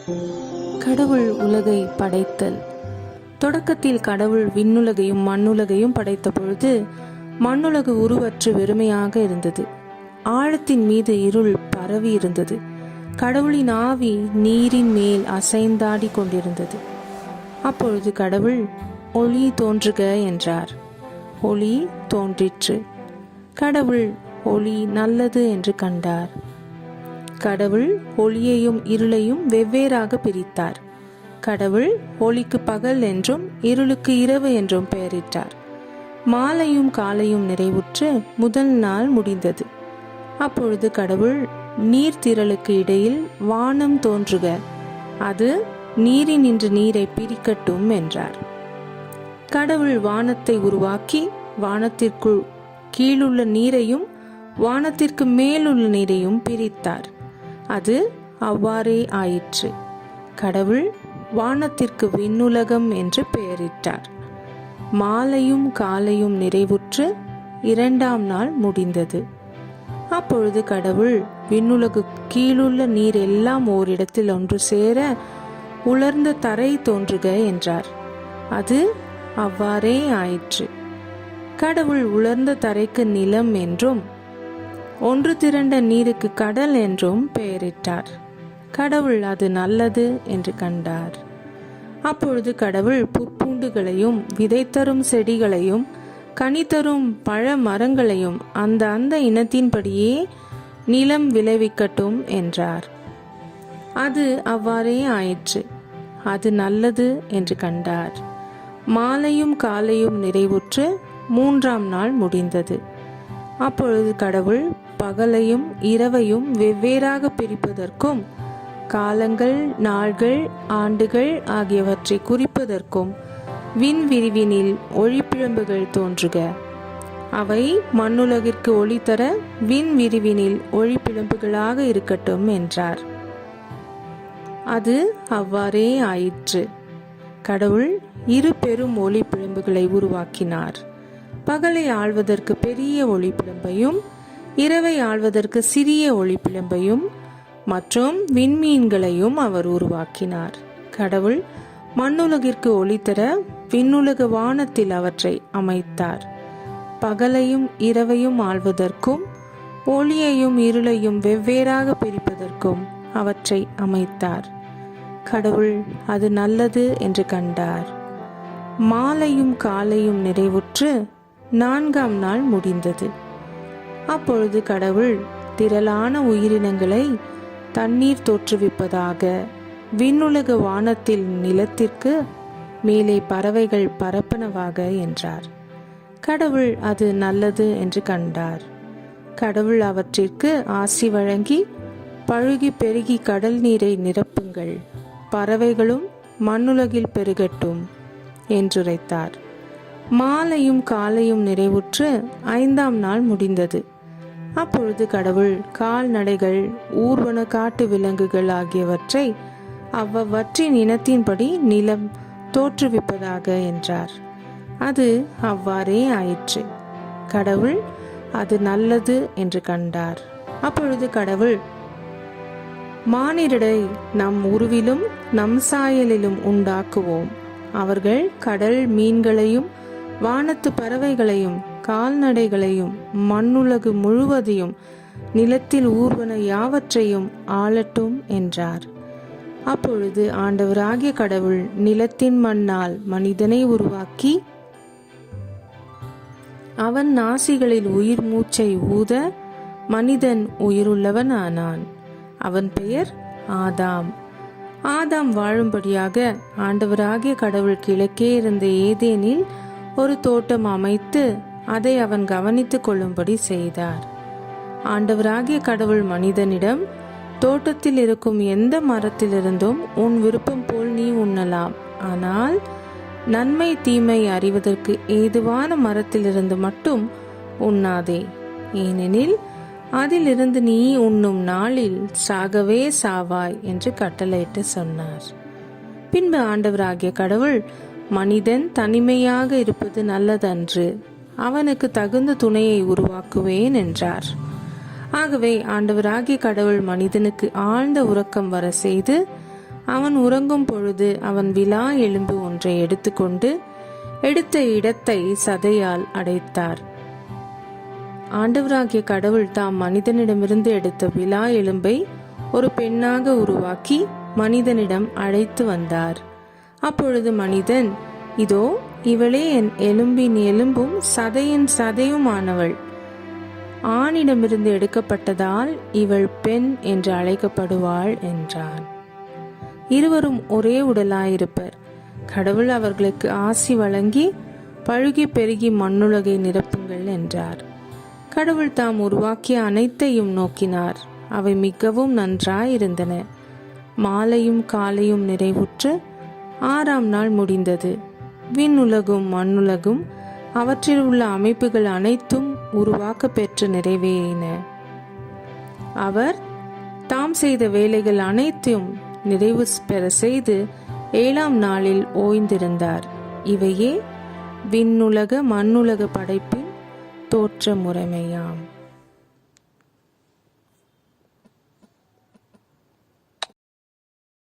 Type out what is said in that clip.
கடவுள் உலகை படைத்தல். தொடக்கத்தில் கடவுள் விண்ணுலகையும் மண்ணுலகையும் படைத்த பொழுது மண்ணுலகு உருவற்று வெறுமையாக இருந்தது. ஆழத்தின் மீது இருள் பரவி இருந்தது. கடவுளின் ஆவி நீரின் மேல் அசைந்தாடி கொண்டிருந்தது. அப்பொழுது கடவுள் ஒளி தோன்றுக என்றார். ஒளி தோன்றிற்று. கடவுள் ஒளி நல்லது என்று கண்டார். கடவுள் ஒளியையும் இருளையும் வெவ்வேறாக பிரித்தார். கடவுள் ஒளிக்கு பகல் என்றும் இருளுக்கு இரவு என்றும் பெயரிட்டார். மாலையும் காலையும் நிறைவுற்று முதல் நாள் முடிந்தது. அப்பொழுது கடவுள் நீர்த்திரளுக்கு இடையில் வானம் தோன்றுக, அது நீரினின்று நீரை பிரிக்கட்டும் என்றார். கடவுள் வானத்தை உருவாக்கி வானத்திற்குள் கீழுள்ள நீரையும் வானத்திற்கு மேலுள்ள நீரையும் பிரித்தார். அது அவ்வாறே ஆயிற்று. கடவுள் வானத்திற்கு விண்ணுலகம் என்று பெயரிட்டார். மாலையும் காலையும் நிறைவுற்று இரண்டாம் நாள் முடிந்தது. அப்பொழுது கடவுள் விண்ணுலகு கீழுள்ள நீர் எல்லாம் ஓரிடத்தில் ஒன்று சேர உலர்ந்த தரை தோன்றுக என்றார். அது அவ்வாறே ஆயிற்று. கடவுள் உலர்ந்த தரைக்கு நிலம் என்றும் ஒன்று திரண்ட நீருக்கு கடல் என்றும் பெயரிட்டார். கடவுள் அது நல்லது என்று கண்டார். அப்பொழுது கடவுள் புற்பூண்டுகளையும் விதை தரும் செடிகளையும் கனி தரும் பழ மரங்களையும் அந்த இனத்தின்படியே நிலம் விளைவிக்கட்டும் என்றார். அது அவ்வாறே ஆயிற்று. அது நல்லது என்று கண்டார். மாலையும் காலையும் நிறைவுற்று மூன்றாம் நாள் முடிந்தது. அப்பொழுது கடவுள் பகலையும் இரவையும் வெவ்வேறாக பிரிப்பதற்கும் காலங்கள் நாள்கள் ஆண்டுகள் ஆகியவற்றை குறிப்பதற்கும் விண்விரிவினில் ஒளிப்பிழம்புகள் தோன்றுக, அவை மண்ணுலகிற்கு ஒளி தர விண்விரிவினில் ஒளிப்பிழம்புகளாக இருக்கட்டும் என்றார். அது அவ்வாறே ஆயிற்று. கடவுள் இரு பெரும் ஒளிப்பிழம்புகளை உருவாக்கினார். பகலை ஆள்வதற்கு பெரிய ஒளிப்பிழம்பையும் இரவை ஆள்வதற்கு சிறிய ஒளிப்பிழம்பையும் மற்றும் விண்மீன்களையும் அவர் உருவாக்கினார். கடவுள் மண்ணுலகிற்கு ஒளி தர விண்ணுலக வானத்தில் அவற்றை அமைத்தார். பகலையும் இரவையும் ஆள்வதற்கும் ஒளியையும் இருளையும் வெவ்வேறாக பிரிப்பதற்கும் அவற்றை அமைத்தார். கடவுள் அது நல்லது என்று கண்டார். மாலையும் காலையும் நிறைவுற்று நான்காம் நாள் முடிந்தது. அப்பொழுது கடவுள் திரளான உயிரினங்களை தண்ணீர் தோற்றுவிப்பதாக விண்ணுலக வானத்தில் நிலத்திற்கு மேலே பறவைகள் பரப்பனவாக என்றார். கடவுள் அது நல்லது என்று கண்டார். கடவுள் அவற்றிற்கு ஆசி வழங்கி பழுகி பெருகி கடல் நீரை நிரப்புங்கள், பறவைகளும் மண்ணுலகில் பெருகட்டும் என்றுரைத்தார். மாலையும் காலையும் நிறைவுற்று ஐந்தாம் நாள் முடிந்தது. அப்பொழுது கடவுள் கால்நடைகள் ஊர்வன காட்டு விலங்குகள் ஆகியவற்றை அவ்வவற்றின் இனத்தின்படி நிலம் தோற்றுவிப்பதாக என்றார். அது அவ்வாறே ஆயிற்று. கடவுள் அது நல்லது என்று கண்டார். அப்பொழுது கடவுள் மானிடரை நம் உருவிலும் நம் சாயலிலும் உண்டாக்குவோம். அவர்கள் கடல் மீன்களையும் வானத்து பறவைகளையும் கால்நடைகளையும் மண்ணுலகு முழுவதையும் நிலத்தில் ஊர்வன யாவற்றையும் ஆளட்டும் என்றார். அப்பொழுது ஆண்டவராகிய கடவுள் நிலத்தின் மண்ணால் மனிதனை உருவாக்கி அவன் நாசிகளில் உயிர் மூச்சை ஊத மனிதன் உயிருள்ளவன் ஆனான். அவன் பெயர் ஆதாம். ஆதாம் வாழும்படியாக ஆண்டவராகிய கடவுள் கிழக்கே இருந்த ஏதேனில் ஒரு தோட்டம் அமைத்து அதை அவன் கவனித்துக் கொள்ளும்படி செய்தார். ஆண்டவராகிய கடவுள் மனிதனிடம், தோட்டத்தில் இருக்கும் எந்த மரத்திலிருந்தும் உன் விருப்பம் போல் நீ உண்ணலாம், ஆனால் நன்மை தீமை அறிவதற்கு ஏதுவான மரத்திலிருந்து மட்டும் உண்ணாதே, ஏனெனில் அதிலிருந்து நீ உண்ணும் நாளில் சாகவே சாவாய் என்று கட்டளையிட்டு சொன்னார். பின்பு ஆண்டவராகிய கடவுள், மனிதன் தனிமையாக இருப்பது நல்லதன்று, அவனுக்கு தகுந்த துணையை உருவாக்குவேன் என்றார். ஆகவே ஆண்டவராகிய கடவுள் மனிதனுக்கு ஆழ்ந்த உறக்கம் வர செய்து அவன் உறங்கும் பொழுது அவன் விலா எலும்பு ஒன்றை எடுத்துக்கொண்டு எடுத்த இடத்தை சதையால் அடைத்தார். ஆண்டவராகிய கடவுள் தாம் மனிதனிடமிருந்து எடுத்த விலா எலும்பை ஒரு பெண்ணாக உருவாக்கி மனிதனிடம் அழைத்து வந்தார். அப்பொழுது மனிதன், இதோ இவளே என் எலும்பின் எலும்பும் சதையின் சதையுமானவள், ஆணிடமிருந்து எடுக்கப்பட்டதால் இவள் பெண் என்று அழைக்கப்படுவாள் என்றான். இருவரும் ஒரே உடலாயிருப்பர். கடவுள் அவர்களுக்கு ஆசி வழங்கி, பழுகி பெருகி மண்ணுலகை நிரப்புங்கள் என்றார். கடவுள் தாம் உருவாக்கிய அனைத்தையும் நோக்கினார். அவை மிகவும் நன்றாயிருந்தன. மாலையும் காலையும் நிறைவுற்று 6ஆம் நாள் முடிந்தது. விண்ணுலகும் மண்ணுலகும் அவற்றில் உள்ள அமைப்புகள் அனைத்தும் உருவாக்க பெற்று நிறைவேறின. அவர் தாம் செய்த வேலைகள் அனைத்தையும் நிறைவு பெற செய்து 7ஆம் நாளில் ஓய்ந்திருந்தார். இவையே விண்ணுலக மண்ணுலக படைப்பின் தோற்ற முறைமையாம்.